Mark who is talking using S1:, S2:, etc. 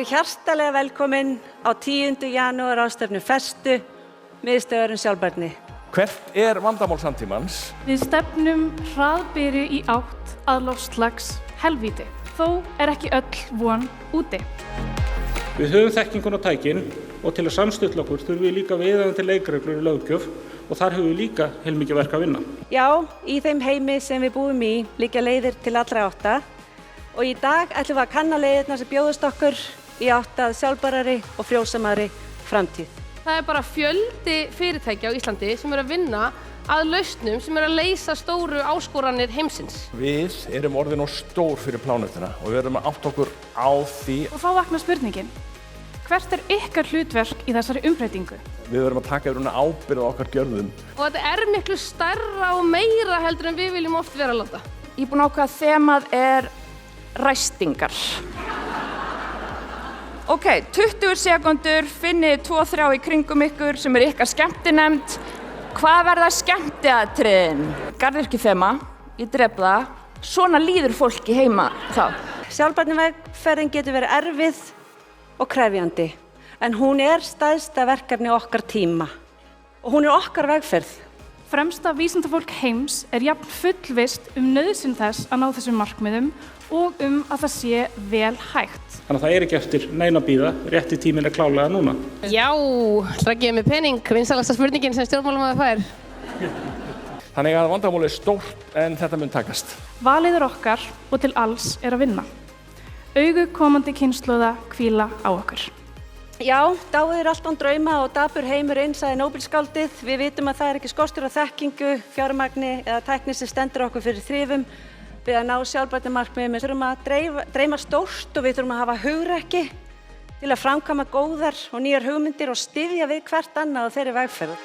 S1: hjartalega velkomin á 10. janúar ráðstefnu Festu, miðstöðvar sjálfbærni.
S2: Hvert vandamál samtímans?
S3: Við stefnum hraðbyri í átt að loftslags helvíti. Þó ekki öll von úti.
S4: Við höfum þekkinguna og tækin og til að samstilla okkur þurfum við líka viðeigandi leikreglur í löggjöf og þar höfum við líka heilmikið verk að vinna.
S1: Já, í þeim heimi sem við búum í liggja leiðir til allra átta og í dag ætlum við að kanna leiðirnar sem bjóðast okkur í átt að sjálfbærari og frjósamari framtíð.
S5: Það bara fjöldi fyrirtækja á Íslandi sem að vinna að lausnum sem að leysa stóru áskoranir heimsins.
S2: Við erum orðin og stór fyrir plánetina og við erum að átta okkur á því.
S3: Og þá vaknar spurningin, hvert ykkar hlutverk í þessari umbreytingu?
S2: Við verðum að taka ábyrgð á okkar gjörðum.
S5: Og þetta miklu stærra og meira heldur en við viljum oft vera að láta.
S6: Ég búin að ákveða að þemað ræstingar. Ok, 20 sekúndur, finnið 2-3 í kringum ykkur sem ykkar skemmtinefnd. Hvað verða skemmtiatriðin? Garðyrkjuþema, ég drep það. Svona líður fólki heima þá.
S1: Sjálfbærnivegferðin getur verið erfið og krefjandi, en hún stærsta verkefni okkar tíma og hún okkar vegferð.
S3: Fremsta vísindafólk heims jafn fullvisst nauðsyn þess að ná þessum markmiðum og að það sé vel hægt.
S4: Þannig að það ekki eftir neina bíða, rétti tíminn klárlega núna.
S5: Já, það gefur mig pening, vinsælasta spurningin sem stjórnmálamaður fær.
S2: Þannig að vandamálið stórt en þetta mun takast.
S3: Valið okkar og til alls að vinna. Augu komandi kynslóða hvíla á okkur.
S1: Já, dáið allt án drauma og dapur heimurinn, sagði Nóbelsskáldið. Við vitum að það ekki skortur á þekkingu, fjármagni eða tækni sem stendur okkur fyrir þrifum. Við að ná sjálfbærnimarkmiðum við þurfum að dreyma stórt og við þurfum að hafa hugrekki til að framkvæma góðar og nýjar hugmyndir og styðja við hvert annað á þeirri vegferð.